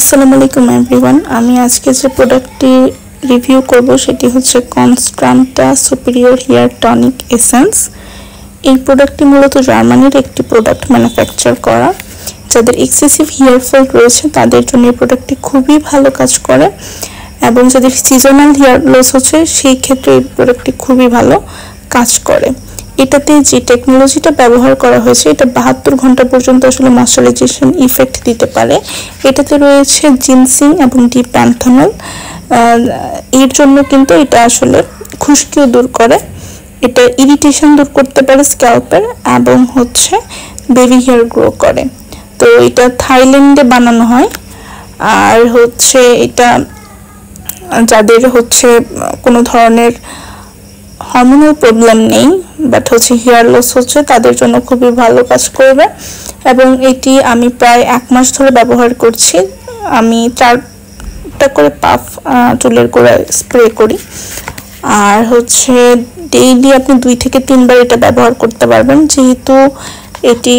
আসসালামু আলাইকুম एवरीवन আমি আজকে যে প্রোডাক্টটি রিভিউ করব সেটি হচ্ছে কনস্ট্যান্টা সুপিরিয়র হেয়ার টনিক এসেন্স। এই প্রোডাক্টটি মূলত জার্মানির একটি প্রোডাক্ট ম্যানুফ্যাকচার করা। যাদের এক্সেসিভ হেয়ার ফল রয়েছে তাদের জন্য এই প্রোডাক্টটি খুবই ভালো কাজ করে এবং যাদের সিজনাল হেয়ার লস হচ্ছে সেই ক্ষেত্রে এই প্রোডাক্টটি খুবই ভালো কাজ করে। এটাতে যে টেকনোলজিটা ব্যবহার করা হয়েছে এটা 72 ঘন্টা পর্যন্ত আসলে ময়শ্চারাইজেশন ইফেক্ট দিতে পারে। এটাতে রয়েছে জিনসিং এবং ডিপ্যান্থনল। এর জন্য কিন্তু এটা আসলে খুশকিও দূর করে, এটা ইরিটেশন দূর করতে পারে স্ক্যাল্পের এবং হচ্ছে বেবি হেয়ার গ্রো করে। তো এটা থাইল্যান্ডে বানানো হয়। আর হচ্ছে এটা যাদের হচ্ছে কোনো ধরনের হরমোনাল প্রবলেম নেই বাট হচ্ছে হেয়ার লস হচ্ছে তাদের জন্য খুবই ভালো কাজ করবে এবং এটি আমি প্রায় 1 মাস ধরে ব্যবহার করছি। আমি 4টা করে পাফ চুলের গোড়ায় স্প্রে করি আর হচ্ছে ডেইলি আপনি 2 থেকে 3 বার এটা ব্যবহার করতে পারবেন। যেহেতু এটি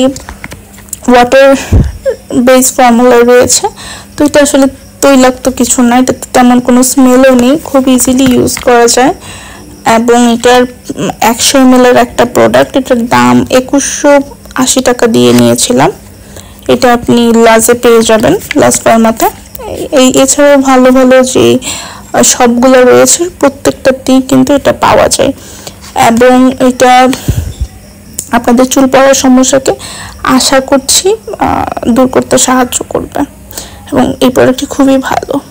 ওয়াটার বেস ফর্মুলা রয়েছে তো এটা আসলে তৈলাক্ত কিছু না, এটাতে তেমন কোনো স্মেলও নেই, খুব ইজিলি ইউজ করা যায় এবং এটার 100 ml এর একটা প্রোডাক্ট। এটার দাম 2180 টাকা দিয়ে নিয়েছিলাম। এটা আপনি লাজে পেয়ে যাবেন, লাজ ফার্মাতে। এছাড়াও ভালো ভালো যে সবগুলো রয়েছে প্রত্যেকটাতেই কিন্তু এটা পাওয়া যায় এবং এটা আপনাদের চুল পড়ার সমস্যাকে আশা করছি দূর করতে সাহায্য করবে এবং এই প্রোডাক্টটি খুবই ভালো।